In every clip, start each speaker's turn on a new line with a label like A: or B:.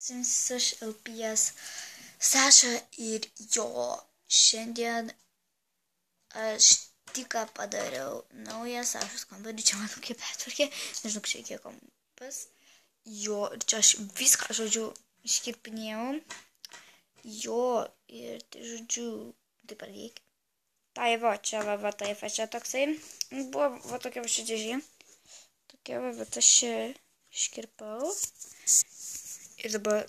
A: Sveikins aš LPS Saša ir jo. Šiandien aš tik padariau naują Sašos kambarį. Čia matau kaip pertvarkė. Nežinau, kiek kampas. Jo, ir čia aš viską, žodžiu, iškirpinėjau. Jo, ir tai, žodžiu, tai pradėk. Tai va, čia va, tai va, čia toksai. Buvo va tokia va ši dėžė. Tokia va, bet aš iškirpau. Ir dabar,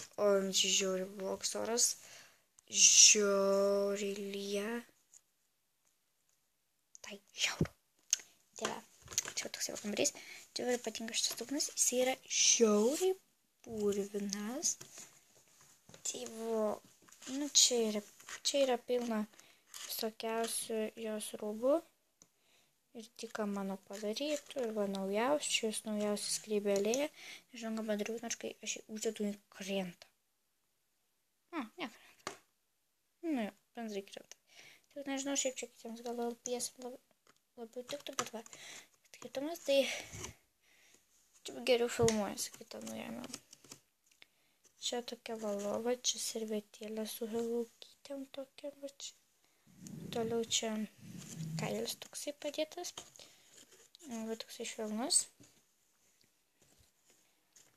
A: čia žiauri blogas oras. Žiauri lyja. Tai žiauru. Tai va, čia toksai va kambarys. Čia va patinka šitas dugnas. Jis yra žiauriai purvinas. Tai va, nu čia yra pilna visokiausių jos rūbų. Ir tik mano padarytų, ir va naujausių, čia jūs naujausias skrybelėje. Žinau, ką padariau, nors kai aš jį uždedu į krentą. Ne krentą. Nu jo, bendrai krentą. Tik nežinau, šiaip čia kitiems gal LPS labiau tiktų, bet va. Skirtumas, tai čia geriau filmuojasi, kai tą nuėmiau. Čia tokia valova, čia servetėlė su helaukytėm tokia, va čia. Toliau čia kailis toksai padėtas. Va toksai švelnus.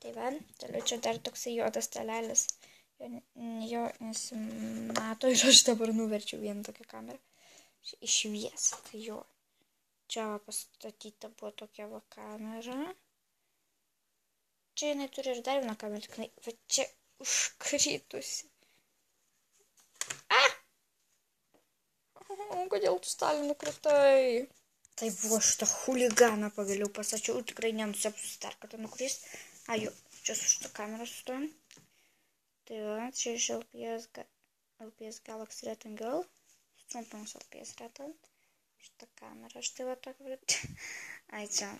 A: Tai va, toliau čia dar toksai juodas stalelis. Jo nesimato ir aš dabar nuverčiau vieną tokią kamerą. Išviesą, tai jo. Čia va pastatyta buvo tokia va kamera. Čia jinai turi ir dar vieną kamerą, tik jinai va čia užkritusi. Kodėl tu stalį nukritai? Tai buvo šitą huliganą pagaliau pasačiau, tikrai nenusepsiu dar kartą nukris. Jo, čia su šitą kamerą sustojom. Tai va, čia iš LPS Galaxy Red & Girl. Trumpimas LPS Red. Šitą kamerą, štai va tokia. Čia,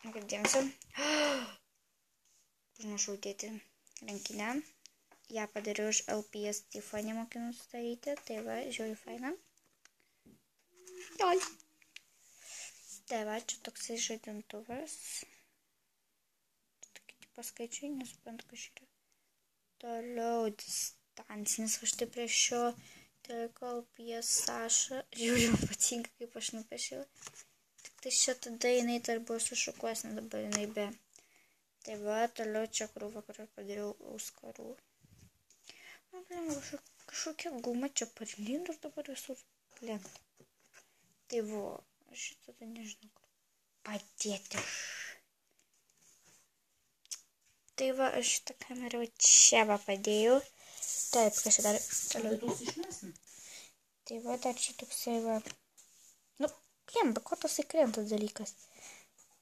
A: kaip dėmesio. Užmiršau dėti rankinę. Ja padariau iš LPS Tiffany mokinus daryti. Tai va, žiauri faina. Joj. Tai va, čia toksai žaidintuvas. Tokie paskaičiai, nesuprantu, kas yra. Toliau distancinis, va štai prie šio teliko LPS Saša. Žiūriu, man patinka, kaip aš nupiešiau. Tik tai čia tada jinai dar buvo sušukuosnė, dabar jinai be. Tai va, toliau čia krūva, kur aš padariau auskarų. Kažkokia guma čia parlindo ir dabar visur lenta. Tai va, aš šitą nežinau, kur padėti. Tai va, aš šitą kamerą čia va padėjau. Taip, kas čia dar toliau. Tai va, dar čia toksai va. Nu, krenta, ko tasai krenta dalykas.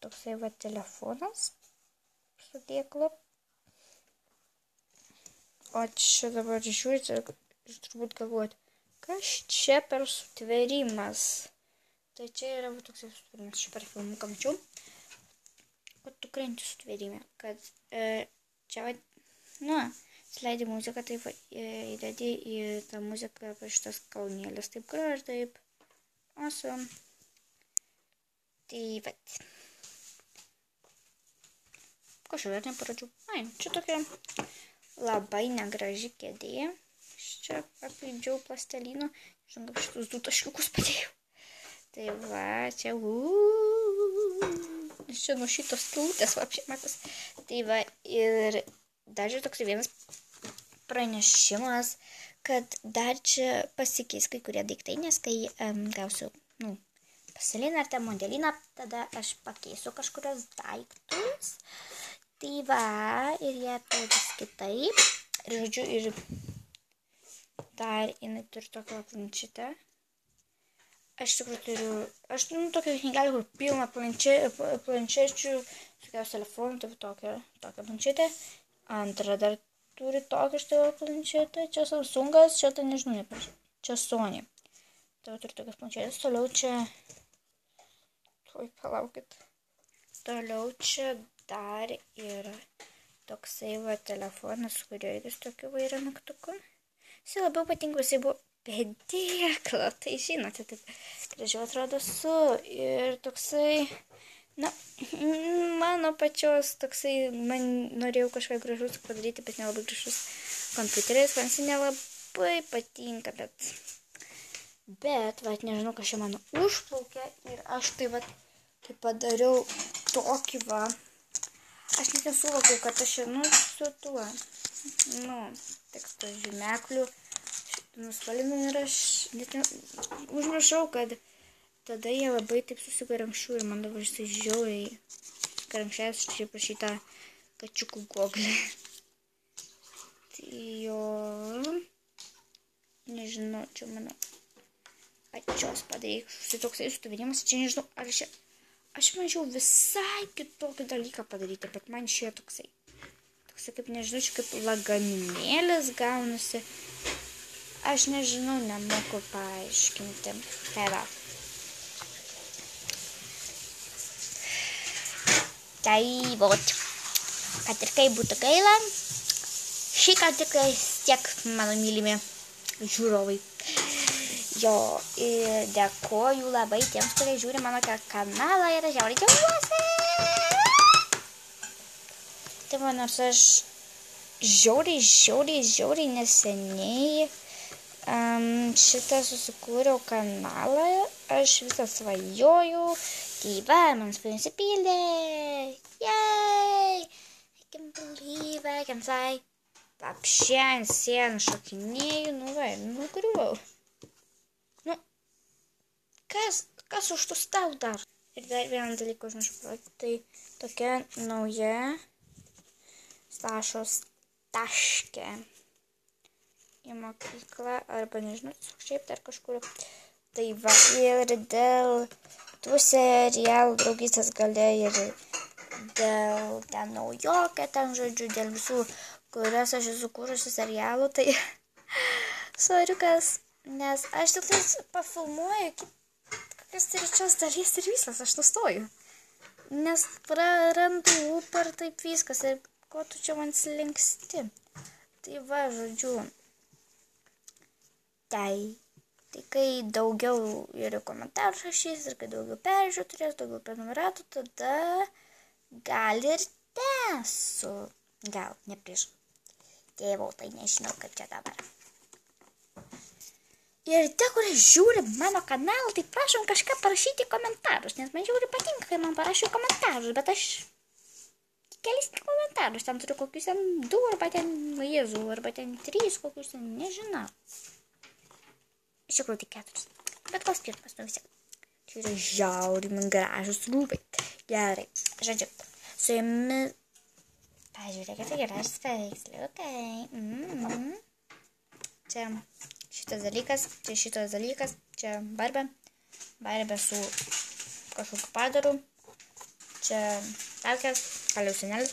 A: Toksai va telefonas. Su dėklu. O čia dabar žiūrite ir turbūt galvojate, kas čia per sutverimas. Tai čia yra va toksai sutverimas, čia per filmuką mačiau. Kad tu krenti sutverime, kad čia va, nu, sleidi muziką, taip įdedi į tą muziką apie šitas kalnėlės, taip graž, taip, awesome. Tai va. Kažkaip dar neparodžiau. Čia tokia labai negraži kėdė. Čia aplydžiau plastelino. Žinau, kaip šitus 2 taškiukus padėjau. Tai va, čia čia nuo šitos skilutės apšėmatas. Tai va, ir dar čia toks vienas pranešimas, kad dar čia pasikeis kai kurie daiktai, nes kai gausiu, pasaliną ar tą modeliną, tada aš pakeisiu kažkurios daiktus. Tai va, ir jie atrodys kitaip. Ir žodžiu, ir dar jinai turi tokią planšetę. Aš tikrųjų turiu, tokią knygelę, kur pilna planšečių, tokios telefonų, tai tokią planšetę. Antrą dar turi tokią štai planšetę, čia Samsungas, čia tai nežinau, čia Sony. Tai turiu tokias planšetės, toliau čia, palaukit, toliau čia dar yra toksai va telefonas, kurio ir tokiu va yra mygtuku. Jis labiau patinka, jisai buvo pedėklo, tai žinote, taip gražiau atrodo su ir toksai, Na, mano pačios toksai, man norėjau kažką gražus padaryti, bet nelabai gražus kompiuteris, man jis nelabai patinka, bet, nežinau, kas čia mano užplaukė ir aš tai, padariau tokį, aš net nesuvokiau, kad aš, su tuo, teksto žymeklių, nuspalinu ir aš net užmiršau, kad tada jie labai taip susigaramščiau ir man dabar jisai žiauriai garamščias čia prašyta kačiukų goglį. Tai jo, nežinau, čia mano pačios padaryk, štai toksai sutuvinimas, čia nežinau, ar aš mažiau visai kitokį dalyką padaryti, bet man šie toksai kaip nežinau, čia kaip lagaminėlis gaunasi, aš nežinau, nemoku paaiškinti. Tai va. Tai vot, kad ir kaip būtų gaila, šį kartą tikrai tiek mano mylimi žiūrovai. Jo, ir dėkoju labai tiems, kurie žiūri mano kanalą ir žiauriai džiaugiuosi. Tai nors aš žiauriai neseniai šitą susikūriau kanalą, aš visą svajojau, tai va, man svajonės išsipildė, yay, I can believe I can fly, apšė ant sienų šokinėjau, nugriuvau, kas už tų stau dar? Ir dar vieną dalyką užmiršau parodyti, tai tokia nauja Stašos taškė į mokyklą, arba nežinau, šiaip dar kažkur. Tai va, ir dėl tų serialų draugystės gale ir dėl ten naujokė, ten žodžiu, dėl visų, kurias aš esu kūrusi serialų, tai soriukas, nes aš tik tais pafilmuoju kokias trečios dalies ir viskas, aš nustoju. Nes prarandu ūpą ir taip viskas, ir ko tu čia man slinksti. Tai va, žodžiu, tai kai daugiau ir komentarų rašys, ir kai daugiau peržiūrų turės, daugiau prenumeratų, tada gal ir tęsiu. Gal, ne prieš tėvau, tai nežinau, kaip čia dabar. Ir tie, kurie žiūri mano kanalą, tai prašom kažką parašyti komentarus, nes man žiūri patinka, kai man parašo komentarus, bet aš kelis komentarus, ten turiu kokius 2, arba ten, Jėzų, arba ten 3, kokius ten, nežinau. Iš tikrųjų tik 4, bet koks skirtumas, visi. Čia yra žiauriai man gražus rūbai. Gerai, žodžiu, su jumis, pažiūrėkite, gražus paveiksliukai. Čia šitas dalykas, čia barbė su kažkokiu padaru, čia talkės, haliucinėlis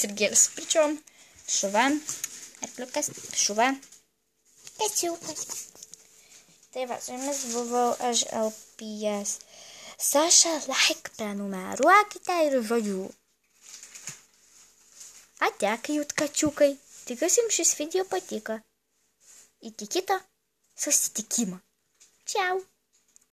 A: ir gėlis pričiom, šuva, arkliukas, šuva, kačiukas. Tai va, su jumis buvau aš LPS. Saša, like, prenumeruokite ir žodžiu. Ate, kai jūt kačiukai. Tikiuosi jums šis video patiko. Iki kito susitikimo. Čiau.